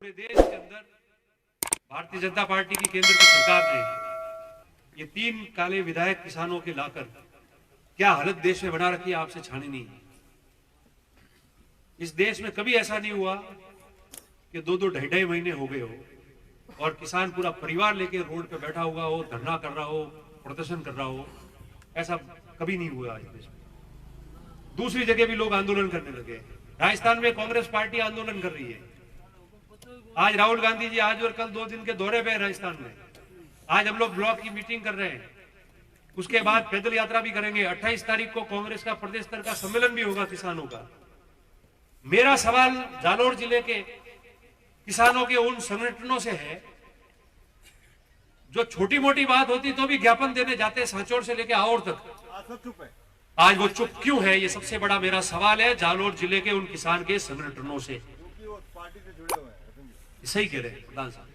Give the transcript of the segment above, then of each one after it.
पूरे देश के अंदर भारतीय जनता पार्टी की केंद्र की सरकार ने ये 3 काले विधायक किसानों के लाकर क्या हालत देश में बना रखी है, आपसे छाने नहीं। इस देश में कभी ऐसा नहीं हुआ कि 2-2 ढाई महीने हो गए हो और किसान पूरा परिवार लेके रोड पे बैठा हुआ हो, धरना कर रहा हो, प्रदर्शन कर रहा हो। ऐसा कभी नहीं हुआ आज देश में। दूसरी जगह भी लोग आंदोलन करने लगे। राजस्थान में कांग्रेस पार्टी आंदोलन कर रही है। आज राहुल गांधी जी आज और कल 2 दिन के दौरे पे है राजस्थान में। आज हम लोग ब्लॉक की मीटिंग कर रहे हैं, उसके बाद पैदल यात्रा भी करेंगे। 28 तारीख को कांग्रेस का प्रदेश स्तर का सम्मेलन भी होगा किसानों का। मेरा सवाल जालोर जिले के किसानों के उन संगठनों से है जो छोटी मोटी बात होती तो भी ज्ञापन देने जाते, सांचौर से लेके आओर तक। आज वो चुप क्यों है, ये सबसे बड़ा मेरा सवाल है जालोर जिले के उन किसान के संगठनों से। सही कह रहे हैं प्रधान साहब,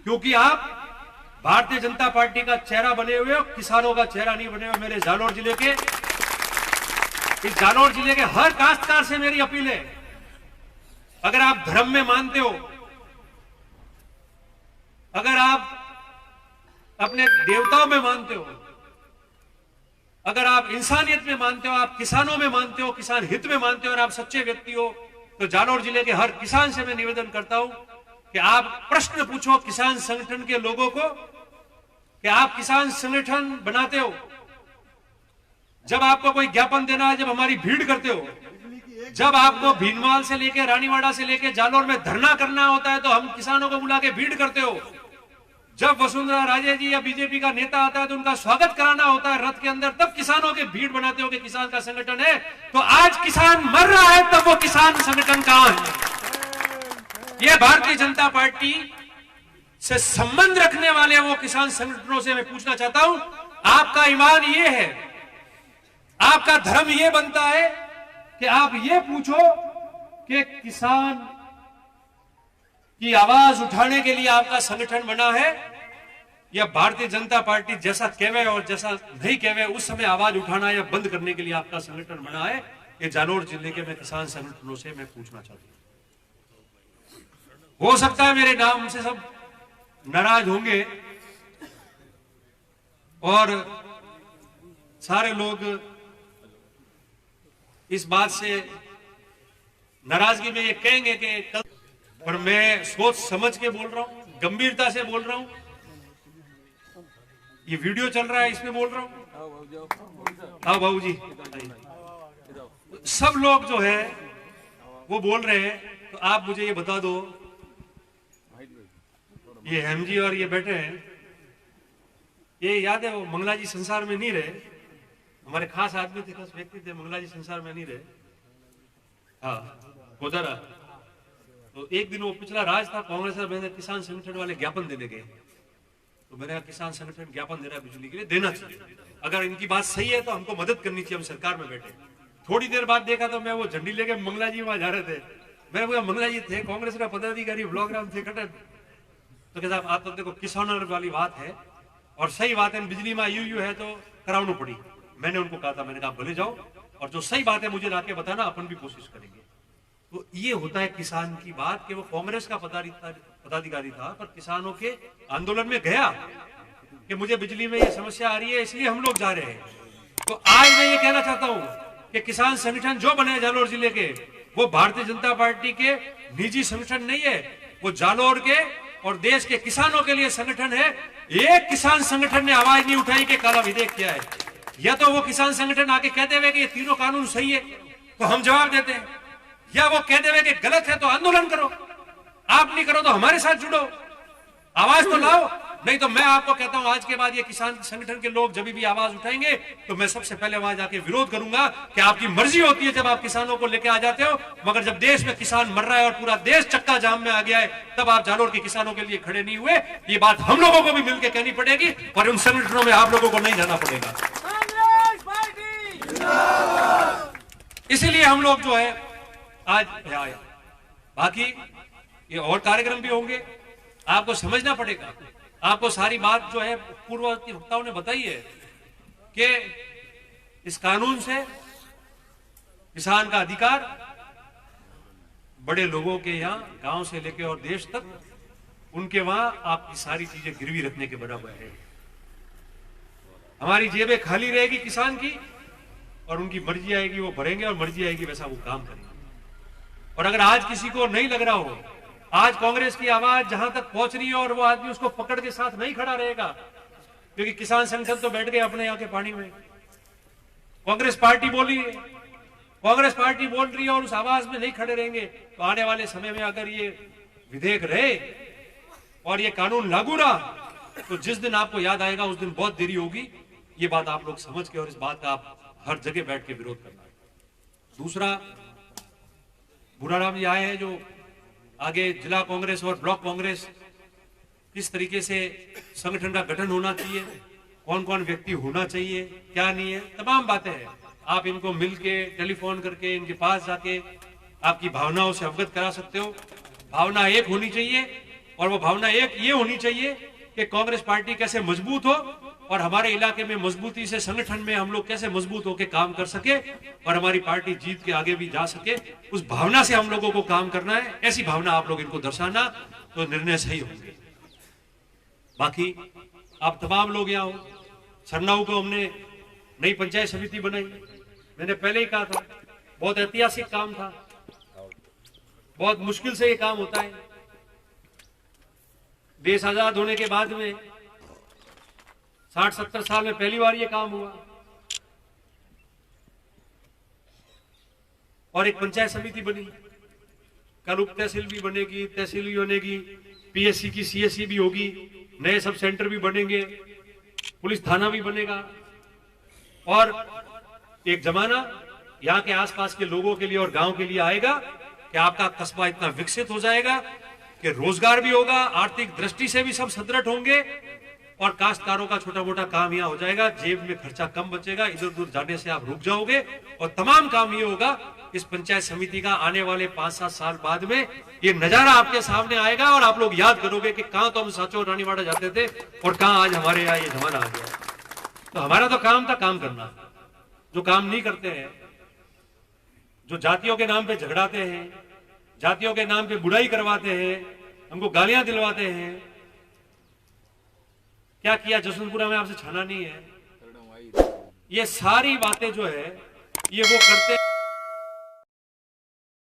क्योंकि आप भारतीय जनता पार्टी का चेहरा बने हुए हो, किसानों का चेहरा नहीं बने हुए। मेरे जालोर जिले के, इस जालोर जिले के हर काश्तकार से मेरी अपील है, अगर आप धर्म में मानते हो, अगर आप अपने देवताओं में मानते हो, अगर आप इंसानियत में मानते हो, आप किसानों में मानते हो, किसान हित में मानते हो और आप सच्चे व्यक्ति हो, तो जालोर जिले के हर किसान से मैं निवेदन करता हूं कि आप प्रश्न पूछो किसान संगठन के लोगों को कि आप किसान संगठन बनाते हो, जब आपको कोई ज्ञापन देना है, जब हमारी भीड़ करते हो, जब आपको भीनमाल से लेकर रानीवाड़ा से लेकर जालोर में धरना करना होता है तो हम किसानों को बुला के भीड़ करते हो। जब वसुंधरा राजे जी या बीजेपी का नेता आता है तो उनका स्वागत कराना होता है रथ के अंदर, तब किसानों के भीड़ बनाते हो कि किसान का संगठन है। तो आज किसान मर रहा है, तब वो किसान संगठन कहां है? ये भारतीय जनता पार्टी से संबंध रखने वाले वो किसान संगठनों से मैं पूछना चाहता हूं, आपका ईमान ये है, आपका धर्म ये बनता है कि आप ये पूछो कि किसान की आवाज उठाने के लिए आपका संगठन बना है या भारतीय जनता पार्टी जैसा कहवे और जैसा नहीं कहवे उस समय आवाज उठाना या बंद करने के लिए आपका संगठन बना है? ये जालोर जिले के मैं किसान संगठनों से मैं पूछना चाहता हूं। हो सकता है मेरे नाम से सब नाराज होंगे और सारे लोग इस बात से नाराजगी में ये कहेंगे कि कल, पर मैं सोच समझ के बोल रहा हूं, गंभीरता से बोल रहा हूं। ये वीडियो चल रहा है, इसमें बोल रहा हूं। हाँ बाबू जी, सब लोग जो है वो बोल रहे हैं, तो आप मुझे ये बता दो, ये हेम जी और ये बैठे हैं, ये याद है वो मंगला जी संसार में नहीं रहे, हमारे खास आदमी थे, खास व्यक्ति थे, मंगला जी संसार में नहीं रहे। हाँ गोदारा, तो एक दिन वो पिछला राज था कांग्रेस में, मैंने किसान संगठन वाले ज्ञापन देने गए, तो मैंने कहा किसान संगठन ज्ञापन दे रहा है बिजली के लिए, देना चाहिए, अगर इनकी बात सही है तो हमको मदद करनी चाहिए, हम सरकार में बैठे। थोड़ी देर बाद देखा तो मैं वो झंडी लेके मंगला जी वहां जा रहे थे, मैंने बोला मंगला जी थे कांग्रेस का पदाधिकारी, ब्लॉक थे कटन, तो कहता आप तो देखो किसानों वाली बात है और सही बात है, बिजली में यू है तो करावनी पड़ी। मैंने उनको कहा था, मैंने कहा भले जाओ और जो सही बात है मुझे लाके बताना, अपन भी कोशिश करेंगे। तो ये होता है किसान की बात कि वो कांग्रेस का पदाधिकारी था पर किसानों के आंदोलन में गया कि मुझे बिजली में ये समस्या आ रही है इसलिए हम लोग जा रहे हैं। तो आज मैं ये कहना चाहता हूं कि किसान संगठन जो बने जालोर जिले के, वो भारतीय जनता पार्टी के निजी संगठन नहीं है, वो जालोर के और देश के किसानों के लिए संगठन है। एक किसान संगठन ने आवाज नहीं उठाई कि काला विधेयक क्या है, या तो वो किसान संगठन आके कहते हुए कि ये तीनों कानून सही है तो हम जवाब देते हैं, या वो कहते हुए कि गलत है तो आंदोलन करो, आप नहीं करो तो हमारे साथ जुड़ो, आवाज तो लाओ। नहीं तो मैं आपको कहता हूं आज के बाद ये किसान संगठन के लोग जब भी आवाज उठाएंगे तो मैं सबसे पहले वहां जाके विरोध करूंगा कि आपकी मर्जी होती है जब आप किसानों को लेके आ जाते हो, मगर जब देश में किसान मर रहा है और पूरा देश चक्का जाम में आ गया है तब आप जालोर के किसानों के लिए खड़े नहीं हुए। ये बात हम लोगों को भी मिलकर कहनी पड़ेगी और उन संगठनों में आप लोगों को नहीं जाना पड़ेगा। इसीलिए हम लोग जो है आज आए। बाकी ये और कार्यक्रम भी होंगे, आपको समझना पड़ेगा। आपको सारी बात जो है पूर्ववर्ती वक्ताओं ने बताई है कि इस कानून से किसान का अधिकार बड़े लोगों के यहाँ, गांव से लेकर और देश तक, उनके वहां आपकी सारी चीजें गिरवी रखने के बराबर है। हमारी जेबें खाली रहेगी किसान की, और उनकी मर्जी आएगी वो भरेंगे, और मर्जी आएगी वैसा वो काम करेंगे। और अगर आज किसी को नहीं लग रहा हो, आज कांग्रेस की आवाज जहां तक पहुंच रही है और वो आदमी उसको पकड़ के साथ नहीं खड़ा रहेगा, क्योंकि किसान संगठन तो बैठ गए अपने यहाँ के पानी में। कांग्रेस पार्टी बोली है, कांग्रेस पार्टी बोल रही है, और उस आवाज में नहीं खड़े रहेंगे तो आने वाले समय में अगर ये विधेयक रहे और ये कानून लागू रहा, तो जिस दिन आपको याद आएगा उस दिन बहुत देरी होगी। ये बात आप लोग समझ के और इस बात का आप हर जगह बैठ के विरोध करना है। दूसरा, भूराराम जी आए हैं, जो आगे जिला कांग्रेस और ब्लॉक कांग्रेस किस तरीके से संगठन का गठन होना चाहिए, कौन कौन व्यक्ति होना चाहिए, क्या नहीं है, तमाम बातें हैं। आप इनको मिलके टेलीफोन करके इनके पास जाके आपकी भावनाओं से अवगत करा सकते हो। भावना एक होनी चाहिए, और वो भावना एक ये होनी चाहिए कि कांग्रेस पार्टी कैसे मजबूत हो, और हमारे इलाके में मजबूती से संगठन में हम लोग कैसे मजबूत होकर काम कर सके, और हमारी पार्टी जीत के आगे भी जा सके। उस भावना से हम लोगों को काम करना है। ऐसी भावना आप लोग इनको दर्शाना, तो निर्णय सही होंगे। बाकी आप तमाम लोग यहाँ हो। सरनाऊ को हमने नई पंचायत समिति बनाई, मैंने पहले ही कहा था, बहुत ऐतिहासिक काम था, बहुत मुश्किल से ये काम होता है। देश आजाद होने के बाद में 60-70 साल में पहली बार ये काम हुआ, और एक पंचायत समिति बनी। कल उप तहसील भी बनेगी, तहसील भी बनेगी, पीएससी की सीएससी भी होगी, नए सब सेंटर भी बनेंगे, पुलिस थाना भी बनेगा। और एक जमाना यहाँ के आसपास के लोगों के लिए और गांव के लिए आएगा कि आपका कस्बा इतना विकसित हो जाएगा कि रोजगार भी होगा, आर्थिक दृष्टि से भी सब सदृढ़ होंगे, और काश्तकारों का छोटा मोटा काम यहाँ हो जाएगा, जेब में खर्चा कम बचेगा, इधर उधर जाने से आप रुक जाओगे, और तमाम काम ये होगा। इस पंचायत समिति का आने वाले 5-7 साल बाद में ये नजारा आपके सामने आएगा, और आप लोग याद करोगे कि कहां तो हम साचो रानीवाड़ा जाते थे और कहां आज हमारे यहाँ ये जमाना आ गया। तो हमारा तो काम था काम करना। जो काम नहीं करते हैं, जो जातियों के नाम पे झगड़ाते हैं, जातियों के नाम पे बुराई करवाते हैं, हमको गालियां दिलवाते हैं। क्या किया जसवंतपुरा में, आपसे छाना नहीं है। ये सारी बातें जो है ये वो करते